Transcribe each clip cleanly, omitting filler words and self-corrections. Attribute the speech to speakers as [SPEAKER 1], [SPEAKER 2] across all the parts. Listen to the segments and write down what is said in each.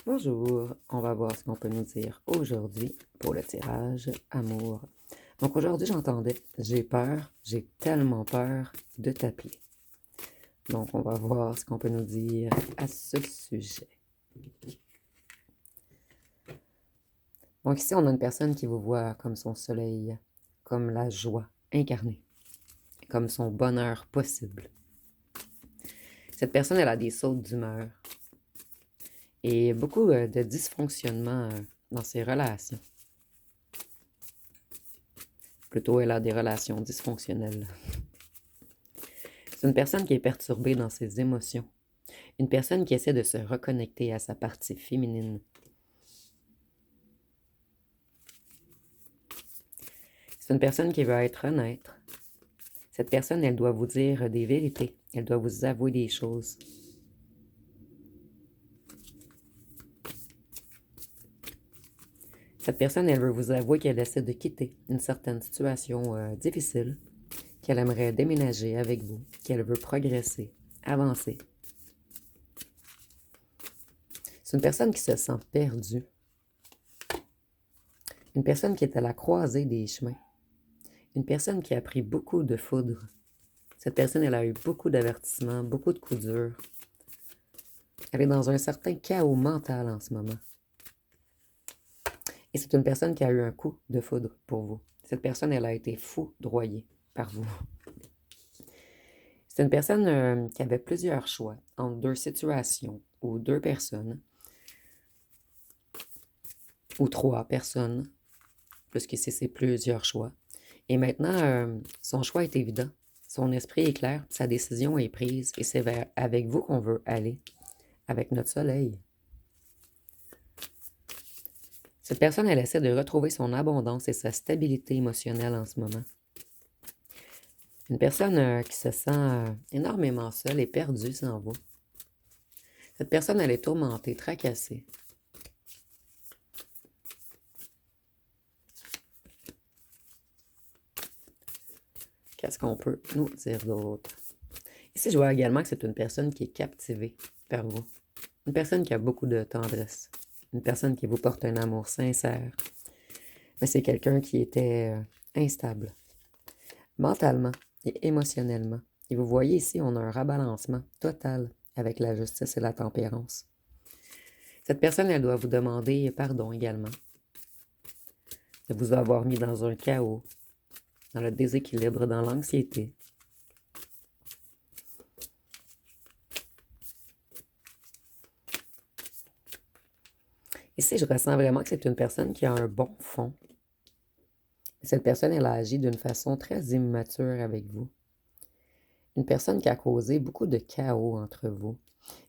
[SPEAKER 1] Bonjour, on va voir ce qu'on peut nous dire aujourd'hui pour le tirage amour. Donc aujourd'hui j'entendais, j'ai peur, j'ai tellement peur de t'appeler. Donc on va voir ce qu'on peut nous dire à ce sujet. Donc ici on a une personne qui vous voit comme son soleil, comme la joie incarnée, comme son bonheur possible. Cette personne elle a des sautes d'humeur et beaucoup de dysfonctionnement dans ses relations. Plutôt, elle a des relations dysfonctionnelles. C'est une personne qui est perturbée dans ses émotions. Une personne qui essaie de se reconnecter à sa partie féminine. C'est une personne qui veut être honnête. Cette personne, elle doit vous dire des vérités. Elle doit vous avouer des choses. Cette personne, elle veut vous avouer qu'elle essaie de quitter une certaine situation difficile, qu'elle aimerait déménager avec vous, qu'elle veut progresser, avancer. C'est une personne qui se sent perdue. Une personne qui est à la croisée des chemins. Une personne qui a pris beaucoup de foudre. Cette personne, elle a eu beaucoup d'avertissements, beaucoup de coups durs. Elle est dans un certain chaos mental en ce moment. Et c'est une personne qui a eu un coup de foudre pour vous. Cette personne, elle a été foudroyée par vous. C'est une personne qui avait plusieurs choix entre deux situations ou deux personnes ou trois personnes, puisque c'est plusieurs choix. Et maintenant, son choix est évident. Son esprit est clair, sa décision est prise et c'est avec vous qu'on veut aller, avec notre soleil. Cette personne, elle essaie de retrouver son abondance et sa stabilité émotionnelle en ce moment. Une personne qui se sent énormément seule et perdue sans vous. Cette personne, elle est tourmentée, tracassée. Qu'est-ce qu'on peut nous dire d'autre? Ici, je vois également que c'est une personne qui est captivée par vous. Une personne qui a beaucoup de tendresse. Une personne qui vous porte un amour sincère. Mais c'est quelqu'un qui était instable. Mentalement et émotionnellement. Et vous voyez ici, on a un rebalancement total avec la justice et la tempérance. Cette personne, elle doit vous demander pardon également. De vous avoir mis dans un chaos, dans le déséquilibre, dans l'anxiété. Ici, je ressens vraiment que c'est une personne qui a un bon fond. Cette personne, elle a agi d'une façon très immature avec vous. Une personne qui a causé beaucoup de chaos entre vous.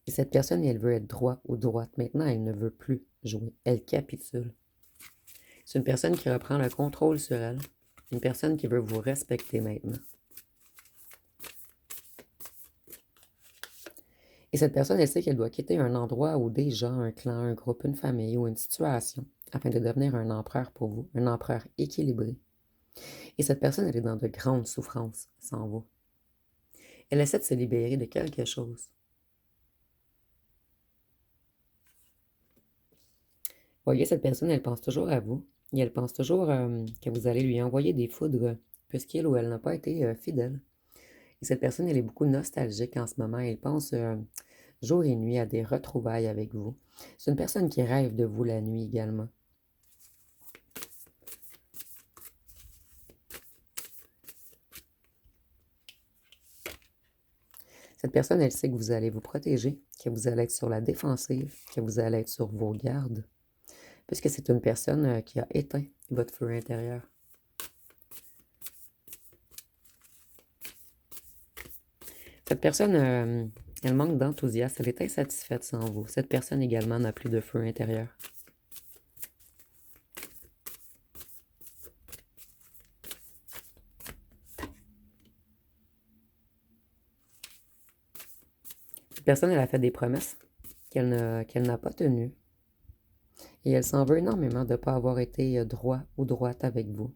[SPEAKER 1] Et cette personne, elle veut être droite ou droite. Maintenant, elle ne veut plus jouer. Elle capitule. C'est une personne qui reprend le contrôle sur elle. Une personne qui veut vous respecter maintenant. Et cette personne, elle sait qu'elle doit quitter un endroit ou des gens, un clan, un groupe, une famille ou une situation afin de devenir un empereur pour vous, un empereur équilibré. Et cette personne, elle est dans de grandes souffrances sans vous. Elle essaie de se libérer de quelque chose. Voyez, cette personne, elle pense toujours à vous. Et elle pense toujours que vous allez lui envoyer des foudres, puisqu'elle ou elle n'a pas été fidèle. Et cette personne, elle est beaucoup nostalgique en ce moment. Elle pense jour et nuit à des retrouvailles avec vous. C'est une personne qui rêve de vous la nuit également. Cette personne, elle sait que vous allez vous protéger, que vous allez être sur la défensive, que vous allez être sur vos gardes, puisque c'est une personne qui a éteint votre feu intérieur. Cette personne, elle manque d'enthousiasme, elle est insatisfaite sans vous. Cette personne également n'a plus de feu intérieur. Cette personne, elle a fait des promesses qu'elle n'a pas tenues. Et elle s'en veut énormément de ne pas avoir été droit ou droite avec vous.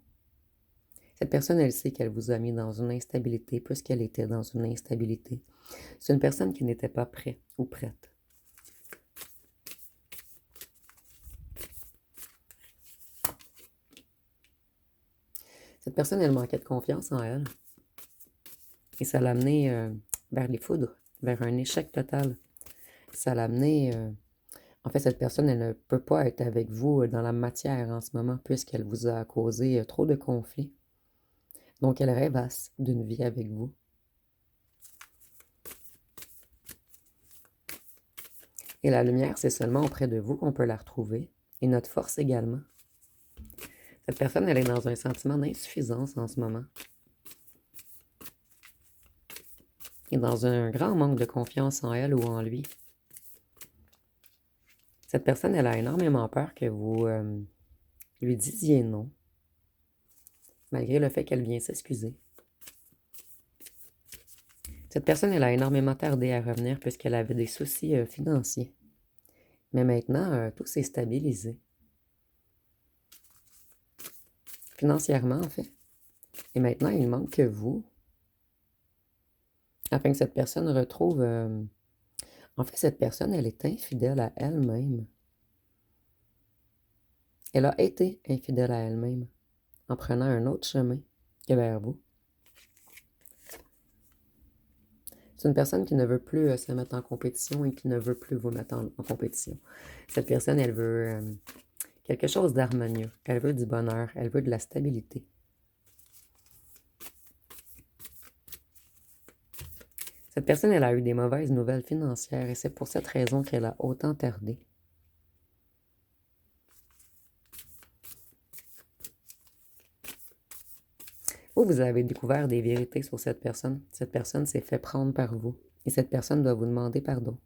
[SPEAKER 1] Cette personne, elle sait qu'elle vous a mis dans une instabilité plus qu'elle était dans une instabilité. C'est une personne qui n'était pas prête ou prête. Cette personne, elle manquait de confiance en elle. Et ça l'a amené vers les foudres, vers un échec total. Ça l'a amené... En fait, cette personne, elle ne peut pas être avec vous dans la matière en ce moment puisqu'elle vous a causé trop de conflits. Donc, elle rêvasse d'une vie avec vous. Et la lumière, c'est seulement auprès de vous qu'on peut la retrouver. Et notre force également. Cette personne, elle est dans un sentiment d'insuffisance en ce moment. Et dans un grand manque de confiance en elle ou en lui. Cette personne, elle a énormément peur que vous lui disiez non, malgré le fait qu'elle vient s'excuser. Cette personne, elle a énormément tardé à revenir puisqu'elle avait des soucis financiers. Mais maintenant, tout s'est stabilisé. Financièrement, en fait. Et maintenant, il manque que vous, afin que cette personne retrouve... En fait, cette personne, elle est infidèle à elle-même. Elle a été infidèle à elle-même en prenant un autre chemin que vers vous. C'est une personne qui ne veut plus se mettre en compétition et qui ne veut plus vous mettre en compétition. Cette personne, elle veut quelque chose d'harmonieux. Elle veut du bonheur. Elle veut de la stabilité. Cette personne, elle a eu des mauvaises nouvelles financières et c'est pour cette raison qu'elle a autant tardé. Vous avez découvert des vérités sur cette personne. Cette personne s'est fait prendre par vous. Et cette personne doit vous demander pardon.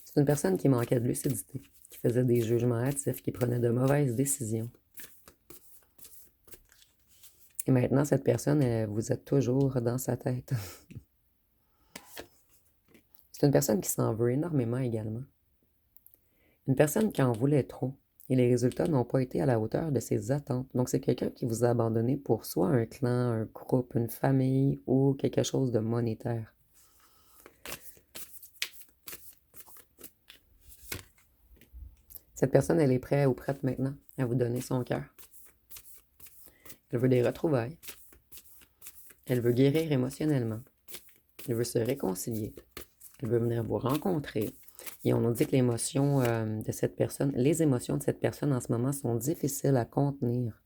[SPEAKER 1] C'est une personne qui manquait de lucidité, qui faisait des jugements hâtifs, qui prenait de mauvaises décisions. Et maintenant, cette personne, vous êtes toujours dans sa tête. C'est une personne qui s'en veut énormément également. Une personne qui en voulait trop. Et les résultats n'ont pas été à la hauteur de ses attentes. Donc, c'est quelqu'un qui vous a abandonné pour soit un clan, un groupe, une famille ou quelque chose de monétaire. Cette personne, elle est prête ou prête maintenant à vous donner son cœur. Elle veut des retrouvailles. Elle veut guérir émotionnellement. Elle veut se réconcilier. Elle veut venir vous rencontrer. Et on nous dit que l'émotion de cette personne, les émotions de cette personne en ce moment sont difficiles à contenir.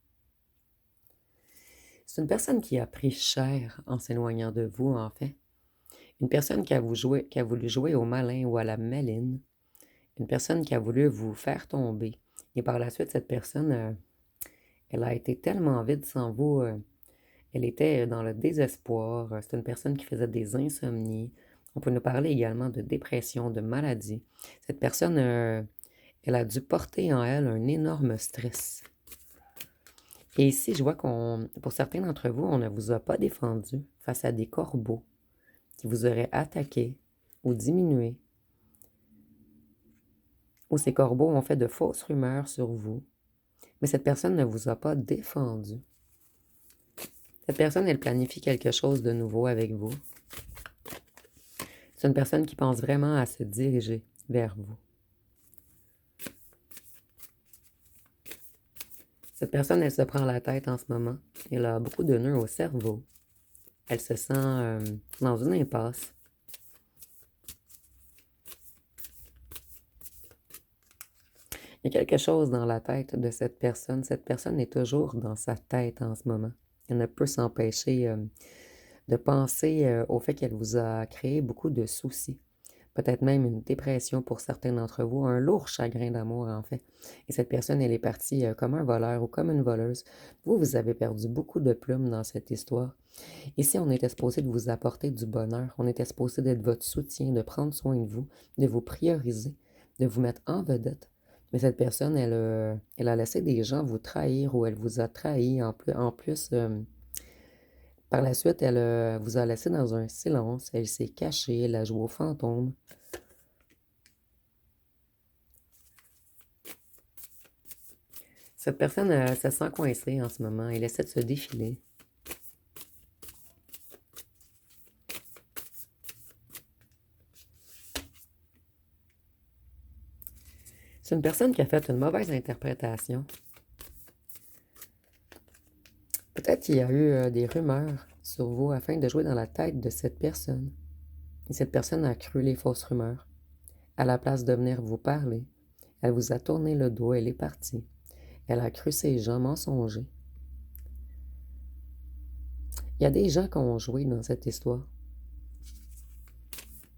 [SPEAKER 1] C'est une personne qui a pris cher en s'éloignant de vous, en fait. Une personne qui a voulu jouer au malin ou à la maline. Une personne qui a voulu vous faire tomber. Et par la suite, cette personne, elle a été tellement vide sans vous. Elle était dans le désespoir. C'est une personne qui faisait des insomnies. On peut nous parler également de dépression, de maladie. Cette personne, elle a dû porter en elle un énorme stress. Et ici, je vois pour certains d'entre vous, on ne vous a pas défendu face à des corbeaux qui vous auraient attaqué ou diminué. Ou ces corbeaux ont fait de fausses rumeurs sur vous. Mais cette personne ne vous a pas défendu. Cette personne, elle planifie quelque chose de nouveau avec vous. C'est une personne qui pense vraiment à se diriger vers vous. Cette personne, elle se prend la tête en ce moment. Elle a beaucoup de nœuds au cerveau. Elle se sent dans une impasse. Il y a quelque chose dans la tête de cette personne. Cette personne est toujours dans sa tête en ce moment. Elle ne peut s'empêcher de penser au fait qu'elle vous a créé beaucoup de soucis. Peut-être même une dépression pour certains d'entre vous, un lourd chagrin d'amour en fait. Et cette personne, elle est partie comme un voleur ou comme une voleuse. Vous avez perdu beaucoup de plumes dans cette histoire. Ici, on était supposé de vous apporter du bonheur. On était supposé d'être votre soutien, de prendre soin de vous prioriser, de vous mettre en vedette. Mais cette personne, elle a laissé des gens vous trahir ou elle vous a trahi. En plus par la suite, elle vous a laissé dans un silence. Elle s'est cachée, elle a joué au fantôme. Cette personne se sent coincée en ce moment. Elle essaie de se défiler. C'est une personne qui a fait une mauvaise interprétation. Peut-être qu'il y a eu des rumeurs sur vous afin de jouer dans la tête de cette personne. Et cette personne a cru les fausses rumeurs. À la place de venir vous parler, elle vous a tourné le dos, elle est partie. Elle a cru ces gens mensongers. Il y a des gens qui ont joué dans cette histoire.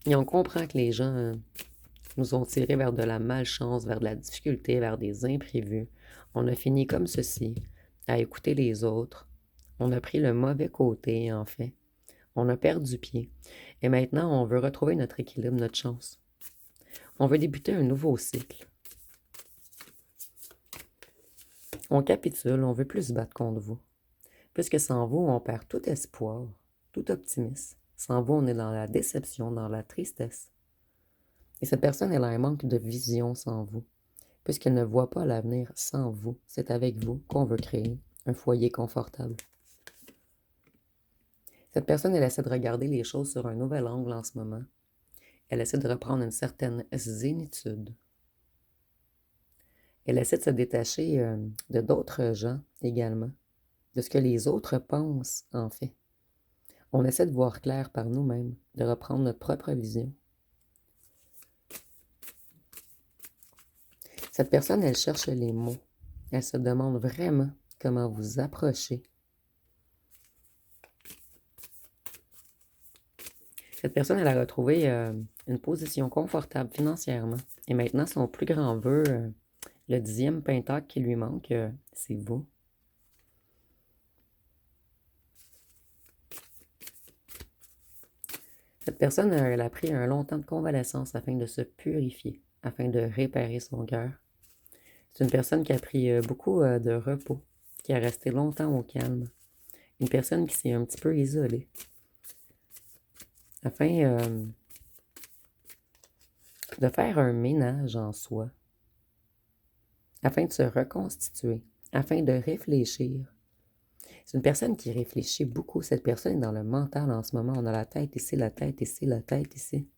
[SPEAKER 1] Et on comprend que les gens nous ont tirés vers de la malchance, vers de la difficulté, vers des imprévus. On a fini comme ceci, à écouter les autres. On a pris le mauvais côté, en fait. On a perdu pied. Et maintenant, on veut retrouver notre équilibre, notre chance. On veut débuter un nouveau cycle. On capitule, on veut plus se battre contre vous. Puisque sans vous, on perd tout espoir, tout optimisme. Sans vous, on est dans la déception, dans la tristesse. Et cette personne, elle a un manque de vision sans vous, puisqu'elle ne voit pas l'avenir sans vous. C'est avec vous qu'on veut créer un foyer confortable. Cette personne, elle essaie de regarder les choses sur un nouvel angle en ce moment. Elle essaie de reprendre une certaine zénitude. Elle essaie de se détacher de d'autres gens également, de ce que les autres pensent en fait. On essaie de voir clair par nous-mêmes, de reprendre notre propre vision. Cette personne, elle cherche les mots. Elle se demande vraiment comment vous approcher. Cette personne, elle a retrouvé une position confortable financièrement. Et maintenant, son plus grand vœu, le 10e pentacle qui lui manque, c'est vous. Cette personne, elle a pris un long temps de convalescence afin de se purifier, afin de réparer son cœur. C'est une personne qui a pris beaucoup de repos, qui a resté longtemps au calme. Une personne qui s'est un petit peu isolée, afin de faire un ménage en soi, afin de se reconstituer, afin de réfléchir. C'est une personne qui réfléchit beaucoup. Cette personne est dans le mental en ce moment. On a la tête ici, la tête ici, la tête ici.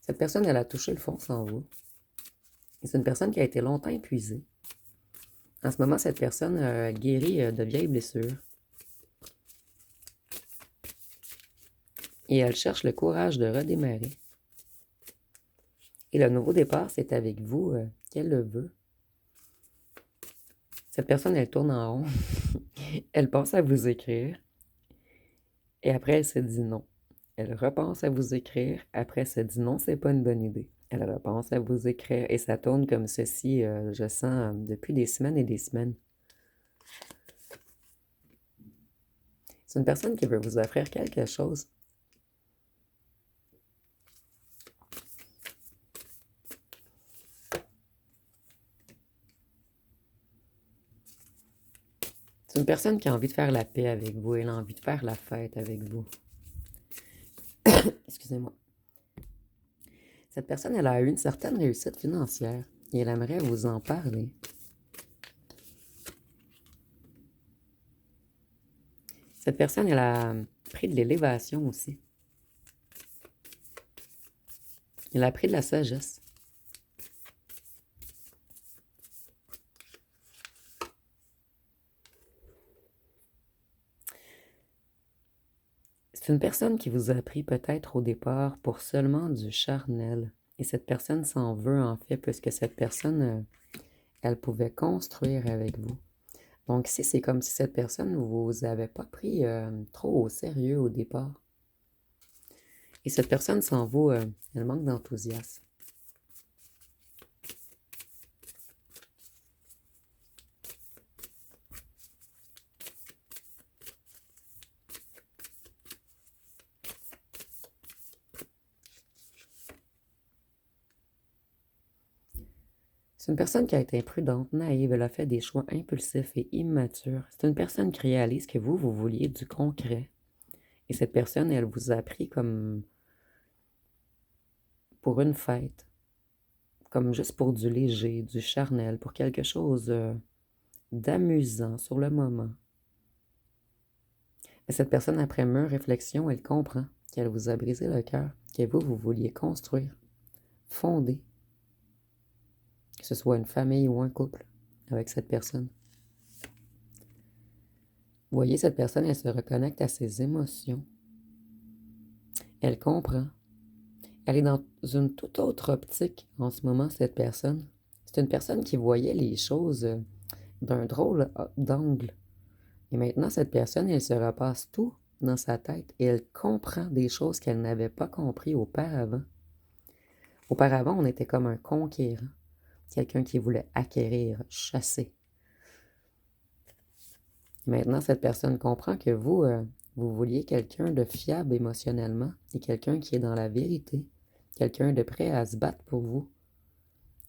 [SPEAKER 1] Cette personne, elle a touché le fond sans vous. Et c'est une personne qui a été longtemps épuisée. En ce moment, cette personne guérit de vieilles blessures. Et elle cherche le courage de redémarrer. Et le nouveau départ, c'est avec vous qu'elle le veut. Cette personne, elle tourne en rond. Elle pense à vous écrire. Et après, elle se dit non. Elle repense à vous écrire. Après, elle se dit non, c'est pas une bonne idée. Elle repense à vous écrire. Et ça tourne comme ceci, je sens, depuis des semaines et des semaines. C'est une personne qui veut vous offrir quelque chose. C'est une personne qui a envie de faire la paix avec vous. Elle a envie de faire la fête avec vous. Excusez-moi. Cette personne, elle a eu une certaine réussite financière et elle aimerait vous en parler. Cette personne, elle a pris de l'élévation aussi. Elle a pris de la sagesse. C'est une personne qui vous a pris peut-être au départ pour seulement du charnel. Et cette personne s'en veut en fait, puisque cette personne, elle pouvait construire avec vous. Donc ici, c'est comme si cette personne ne vous avait pas pris trop au sérieux au départ. Et cette personne s'en vaut, elle manque d'enthousiasme. C'est une personne qui a été imprudente, naïve, elle a fait des choix impulsifs et immatures. C'est une personne qui réalise que vous vouliez du concret. Et cette personne, elle vous a pris comme pour une fête, comme juste pour du léger, du charnel, pour quelque chose d'amusant sur le moment. Et cette personne, après mûre réflexion, elle comprend qu'elle vous a brisé le cœur, que vous vouliez construire, fonder, que ce soit une famille ou un couple avec cette personne. Vous voyez, cette personne, elle se reconnecte à ses émotions. Elle comprend. Elle est dans une toute autre optique en ce moment, cette personne. C'est une personne qui voyait les choses d'un drôle d'angle. Et maintenant, cette personne, elle se repasse tout dans sa tête et elle comprend des choses qu'elle n'avait pas compris auparavant. Auparavant, on était comme un conquérant, quelqu'un qui voulait acquérir, chasser. Maintenant, cette personne comprend que vous vouliez quelqu'un de fiable émotionnellement et quelqu'un qui est dans la vérité, quelqu'un de prêt à se battre pour vous.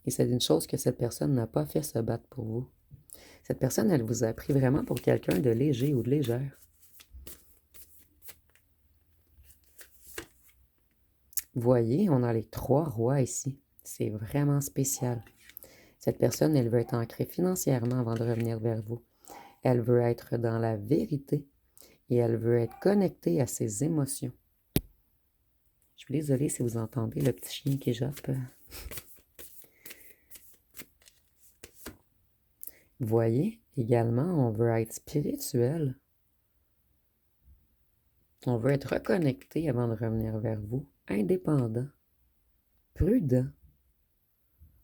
[SPEAKER 1] Et c'est une chose que cette personne n'a pas fait, se battre pour vous. Cette personne, elle vous a pris vraiment pour quelqu'un de léger ou de légère. Voyez, on a les 3 rois ici. C'est vraiment spécial. Cette personne, elle veut être ancrée financièrement avant de revenir vers vous. Elle veut être dans la vérité et elle veut être connectée à ses émotions. Je suis désolée si vous entendez le petit chien qui jappe. Voyez, également, on veut être spirituel. On veut être reconnecté avant de revenir vers vous, indépendant, prudent.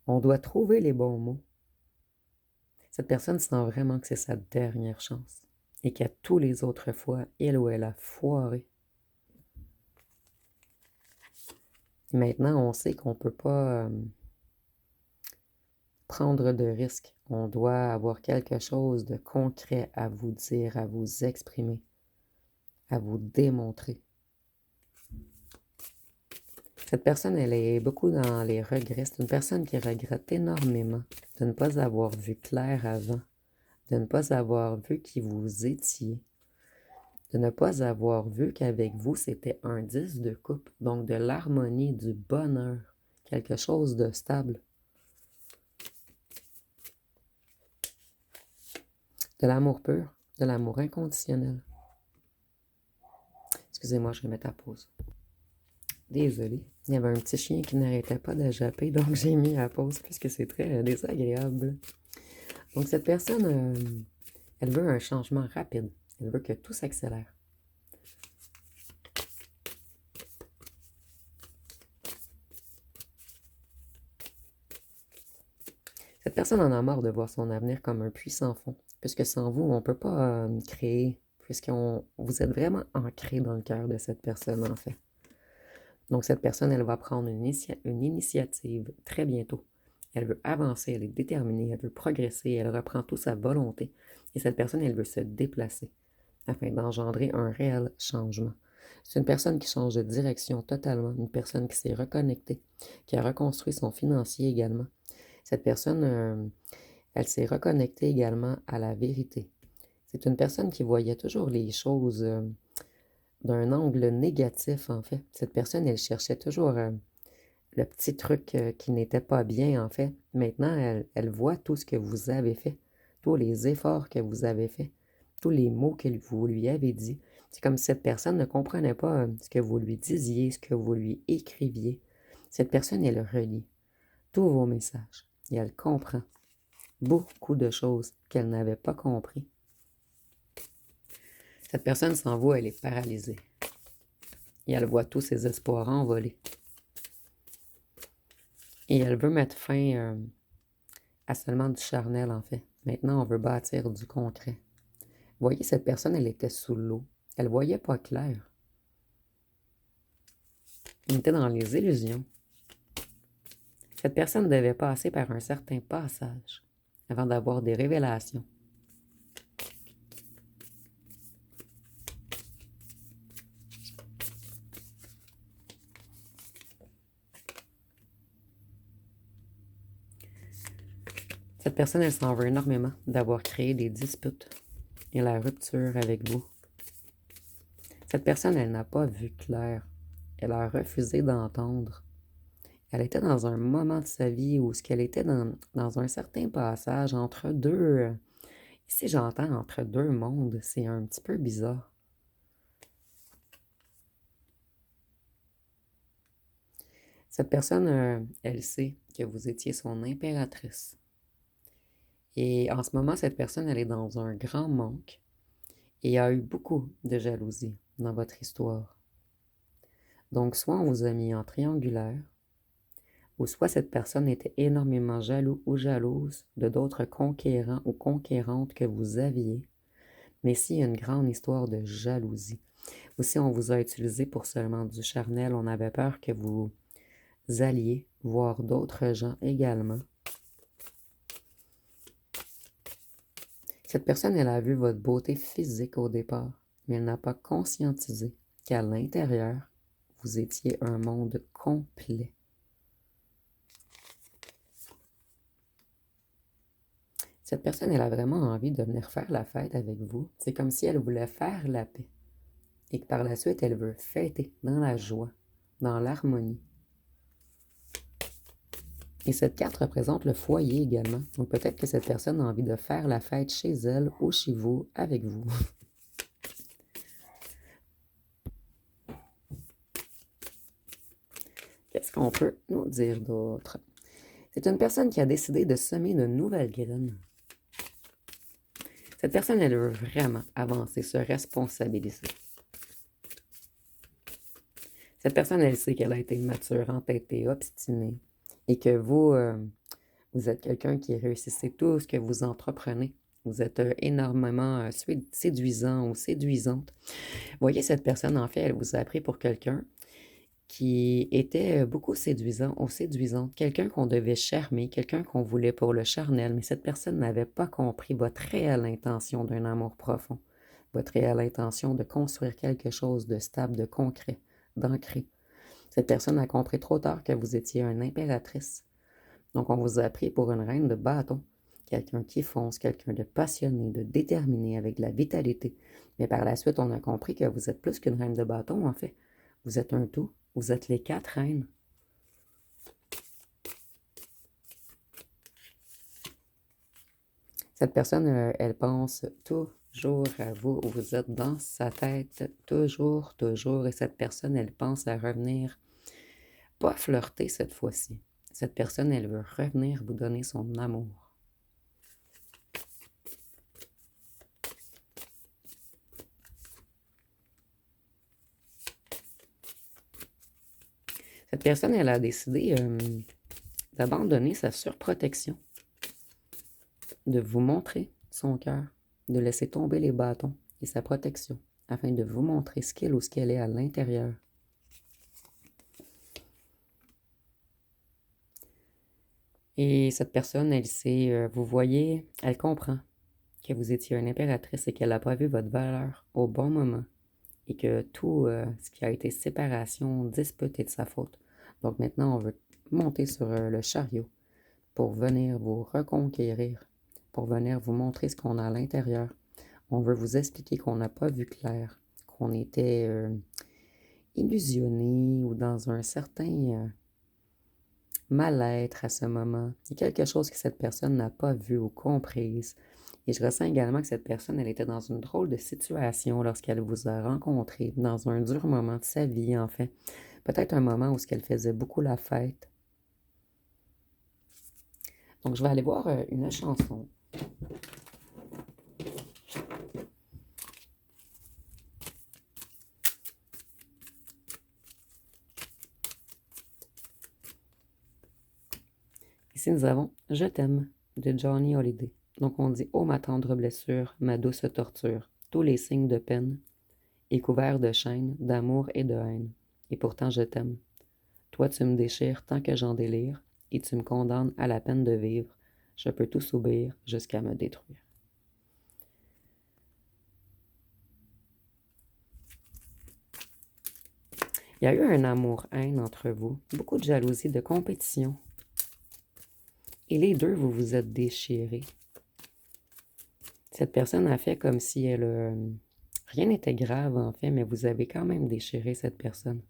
[SPEAKER 1] On doit trouver les bons mots. Cette personne sent vraiment que c'est sa dernière chance et qu'à tous les autres fois, il ou elle a foiré. Maintenant, on sait qu'on ne peut pas prendre de risques. On doit avoir quelque chose de concret à vous dire, à vous exprimer, à vous démontrer. Cette personne, elle est beaucoup dans les regrets. C'est une personne qui regrette énormément de ne pas avoir vu clair avant, de ne pas avoir vu qui vous étiez, de ne pas avoir vu qu'avec vous, c'était un 10 de coupe, donc de l'harmonie, du bonheur, quelque chose de stable. De l'amour pur, de l'amour inconditionnel. Excusez-moi, je vais mettre à pause. Désolée, il y avait un petit chien qui n'arrêtait pas de japper, donc j'ai mis à pause puisque c'est très désagréable. Donc cette personne, elle veut un changement rapide. Elle veut que tout s'accélère. Cette personne en a marre de voir son avenir comme un puits sans fond, puisque sans vous, on ne peut pas créer, puisque vous êtes vraiment ancré dans le cœur de cette personne, en fait. Donc, cette personne, elle va prendre une initiative très bientôt. Elle veut avancer, elle est déterminée, elle veut progresser, elle reprend toute sa volonté. Et cette personne, elle veut se déplacer afin d'engendrer un réel changement. C'est une personne qui change de direction totalement, une personne qui s'est reconnectée, qui a reconstruit son financier également. Cette personne, elle s'est reconnectée également à la vérité. C'est une personne qui voyait toujours les choses d'un angle négatif, en fait. Cette personne, elle cherchait toujours le petit truc qui n'était pas bien, en fait. Maintenant, elle voit tout ce que vous avez fait, tous les efforts que vous avez faits, tous les mots que vous lui avez dit. C'est comme si cette personne ne comprenait pas ce que vous lui disiez, ce que vous lui écriviez. Cette personne, elle relie tous vos messages et elle comprend beaucoup de choses qu'elle n'avait pas compris. Cette personne sans vous, elle est paralysée. Et elle voit tous ses espoirs envolés. Et elle veut mettre fin à seulement du charnel, en fait. Maintenant, on veut bâtir du concret. Vous voyez, cette personne, elle était sous l'eau. Elle ne voyait pas clair. Elle était dans les illusions. Cette personne devait passer par un certain passage avant d'avoir des révélations. Cette personne, elle s'en veut énormément d'avoir créé des disputes et la rupture avec vous. Cette personne, elle n'a pas vu clair. Elle a refusé d'entendre. Elle était dans un moment de sa vie où ce qu'elle était dans un certain passage entre deux... ici, j'entends entre deux mondes. C'est un petit peu bizarre. Cette personne, elle sait que vous étiez son impératrice. Et en ce moment, cette personne, elle est dans un grand manque et il y a eu beaucoup de jalousie dans votre histoire. Donc, soit on vous a mis en triangulaire, ou soit cette personne était énormément jaloux ou jalouse de d'autres conquérants ou conquérantes que vous aviez. Mais s'il y a une grande histoire de jalousie, ou si on vous a utilisé pour seulement du charnel, on avait peur que vous alliez voir d'autres gens également. Cette personne, elle a vu votre beauté physique au départ, mais elle n'a pas conscientisé qu'à l'intérieur, vous étiez un monde complet. Cette personne, elle a vraiment envie de venir faire la fête avec vous. C'est comme si elle voulait faire la paix. Et que par la suite, elle veut fêter dans la joie, dans l'harmonie. Et cette carte représente le foyer également. Donc peut-être que cette personne a envie de faire la fête chez elle ou chez vous, avec vous. Qu'est-ce qu'on peut nous dire d'autre? C'est une personne qui a décidé de semer de nouvelles graines. Cette personne, elle veut vraiment avancer, se responsabiliser. Cette personne, elle sait qu'elle a été mature, entêtée, obstinée et que vous, vous êtes quelqu'un qui réussissez tout ce que vous entreprenez. Vous êtes énormément séduisant ou séduisante. Vous voyez, cette personne, en fait, elle vous a pris pour quelqu'un qui était beaucoup séduisant ou séduisante, quelqu'un qu'on devait charmer, quelqu'un qu'on voulait pour le charnel, mais cette personne n'avait pas compris votre réelle intention d'un amour profond, votre réelle intention de construire quelque chose de stable, de concret, d'ancré. Cette personne a compris trop tard que vous étiez une impératrice. Donc, on vous a pris pour une reine de bâton, quelqu'un qui fonce, quelqu'un de passionné, de déterminé, avec de la vitalité. Mais par la suite, on a compris que vous êtes plus qu'une reine de bâton, en fait. Vous êtes un tout. Vous êtes les 4 reines. Cette personne, elle pense toujours à vous. Vous êtes dans sa tête toujours, toujours. Et cette personne, elle pense à revenir, pas flirter cette fois-ci. Cette personne, elle veut revenir vous donner son amour. Cette personne, elle a décidé d'abandonner sa surprotection, de vous montrer son cœur, de laisser tomber les bâtons et sa protection, afin de vous montrer ce qu'il ou ce qu'elle est à l'intérieur. Et cette personne, elle sait, vous voyez, elle comprend que vous étiez une impératrice et qu'elle n'a pas vu votre valeur au bon moment et que tout ce qui a été séparation, dispute est de sa faute. Donc maintenant, on veut monter sur le chariot pour venir vous reconquérir, pour venir vous montrer ce qu'on a à l'intérieur. On veut vous expliquer qu'on n'a pas vu clair, qu'on était illusionné ou dans un certain mal-être à ce moment. Il y a quelque chose que cette personne n'a pas vu ou comprise. Et je ressens également que cette personne, elle était dans une drôle de situation lorsqu'elle vous a rencontré, dans un dur moment de sa vie, en fait. Peut-être un moment où elle faisait beaucoup la fête. Donc, je vais aller voir une chanson. Ici, nous avons Je t'aime de Johnny Hallyday. Donc, on dit ô ma tendre blessure, ma douce torture, tous les signes de peine, et couverts de chaînes, d'amour et de haine. Et pourtant, je t'aime. Toi, tu me déchires tant que j'en délire, et tu me condamnes à la peine de vivre. Je peux tout subir jusqu'à me détruire. Il y a eu un amour-haine entre vous, beaucoup de jalousie, de compétition. Et les deux, vous vous êtes déchirés. Cette personne a fait comme si elle... rien n'était grave en fait, mais vous avez quand même déchiré cette personne.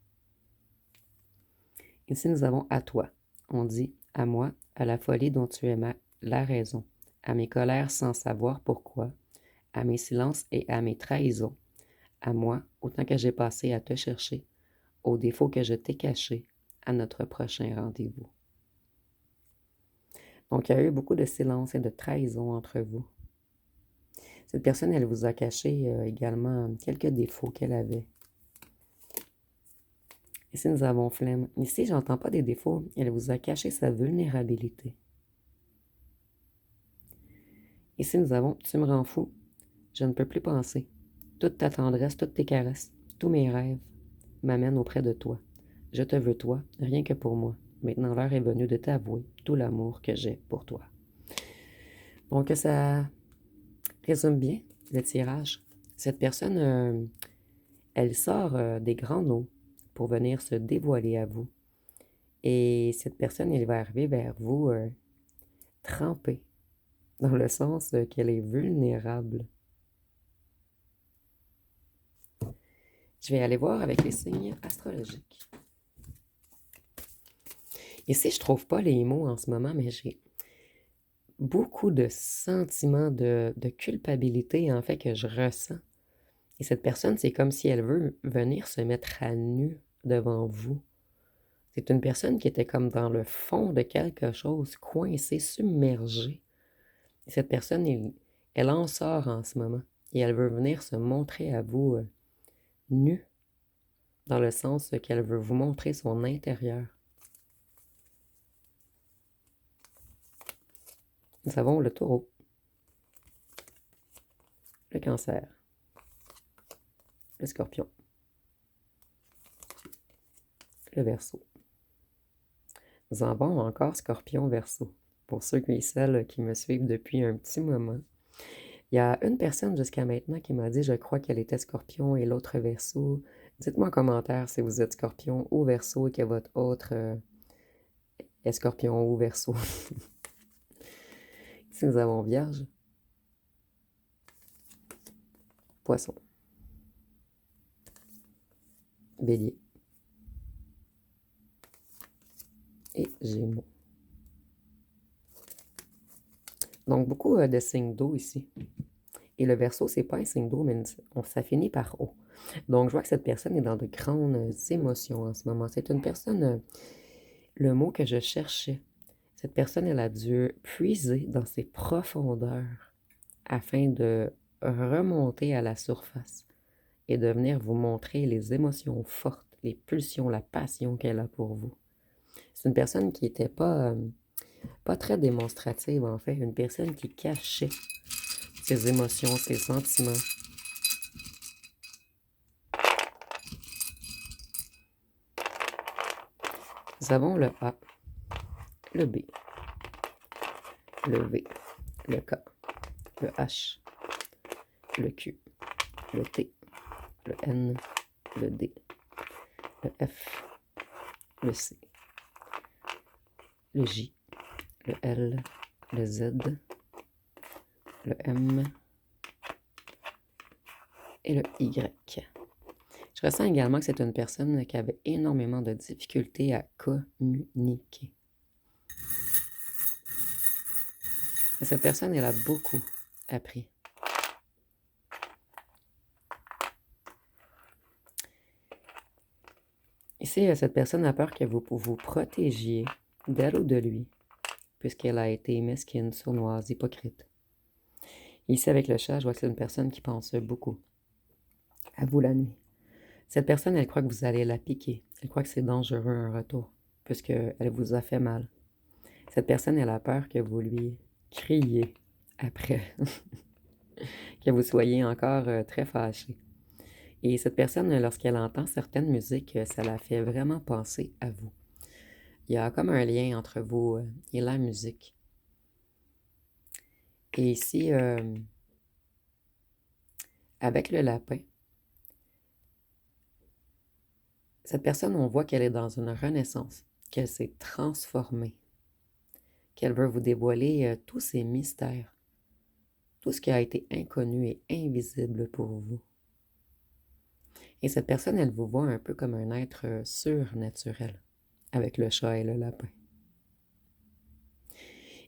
[SPEAKER 1] Ici, nous avons à toi. On dit à moi, à la folie dont tu es la raison, à mes colères sans savoir pourquoi, à mes silences et à mes trahisons, à moi, autant que j'ai passé à te chercher, aux défauts que je t'ai cachés, à notre prochain rendez-vous. Donc, il y a eu beaucoup de silence et de trahison entre vous. Cette personne, elle vous a caché également quelques défauts qu'elle avait. Ici, nous avons flemme. Ici, j'entends pas des défauts. Elle vous a caché sa vulnérabilité. Ici, nous avons tu me rends fou. Je ne peux plus penser. Toute ta tendresse, toutes tes caresses, tous mes rêves m'amènent auprès de toi. Je te veux toi, rien que pour moi. Maintenant, l'heure est venue de t'avouer tout l'amour que j'ai pour toi. Donc, ça résume bien le tirage. Cette personne, elle sort des grands eaux pour venir se dévoiler à vous. Et cette personne, elle va arriver vers vous trempée, dans le sens qu'elle est vulnérable. Je vais aller voir avec les signes astrologiques. Ici, je trouve pas les mots en ce moment, mais j'ai beaucoup de sentiments de culpabilité, en fait, que je ressens. Et cette personne, c'est comme si elle veut venir se mettre à nu devant vous. C'est une personne qui était comme dans le fond de quelque chose, coincée, submergée. Et cette personne, elle en sort en ce moment. Et elle veut venir se montrer à vous nue, dans le sens qu'elle veut vous montrer son intérieur. Nous avons le taureau, le cancer, le scorpion, le verseau. Nous avons encore scorpion, verseau. Pour ceux et celles qui me suivent depuis un petit moment, il y a une personne jusqu'à maintenant qui m'a dit, je crois qu'elle était scorpion et l'autre verseau. Dites-moi en commentaire si vous êtes scorpion ou verseau et que votre autre est scorpion ou verseau. Ici, nous avons vierge, poisson, bélier et gémeaux. Donc, beaucoup de signes d'eau ici. Et le verseau, c'est pas un signe d'eau, mais ça finit par eau. Donc, je vois que cette personne est dans de grandes émotions en ce moment. C'est une personne, le mot que je cherchais, cette personne, elle a dû puiser dans ses profondeurs afin de remonter à la surface et de venir vous montrer les émotions fortes, les pulsions, la passion qu'elle a pour vous. C'est une personne qui n'était pas très démonstrative, en fait. Une personne qui cachait ses émotions, ses sentiments. Nous avons le A, le B, le V, le K, le H, le Q, le T, le N, le D, le F, le C, le J, le L, le Z, le M et le Y. Je ressens également que c'est une personne qui avait énormément de difficultés à communiquer. Et cette personne, elle a beaucoup appris. Ici, cette personne a peur que vous vous protégiez d'elle ou de lui, puisqu'elle a été mesquine, sournoise, hypocrite. Ici, avec le chat, je vois que c'est une personne qui pense beaucoup à vous la nuit. Cette personne, elle croit que vous allez la piquer. Elle croit que c'est dangereux un retour, puisqu'elle vous a fait mal. Cette personne, elle a peur que vous lui criez après, que vous soyez encore très fâché. Et cette personne, lorsqu'elle entend certaines musiques, ça la fait vraiment penser à vous. Il y a comme un lien entre vous et la musique. Et ici, avec le lapin, cette personne, on voit qu'elle est dans une renaissance, qu'elle s'est transformée, qu'elle veut vous dévoiler tous ses mystères, tout ce qui a été inconnu et invisible pour vous. Et cette personne, elle vous voit un peu comme un être surnaturel, avec le chat et le lapin.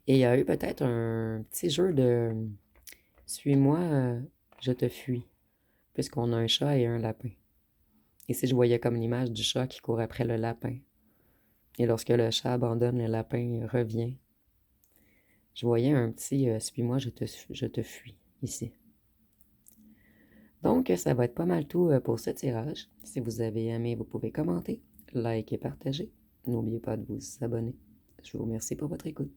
[SPEAKER 1] Et il y a eu peut-être un petit jeu de « Suis-moi, je te fuis », puisqu'on a un chat et un lapin. Ici, je voyais comme l'image du chat qui court après le lapin. Et lorsque le chat abandonne, le lapin revient. Je voyais un petit suis-moi, je te fuis ici. Donc, ça va être pas mal tout pour ce tirage. Si vous avez aimé, vous pouvez commenter, liker et partager. N'oubliez pas de vous abonner. Je vous remercie pour votre écoute.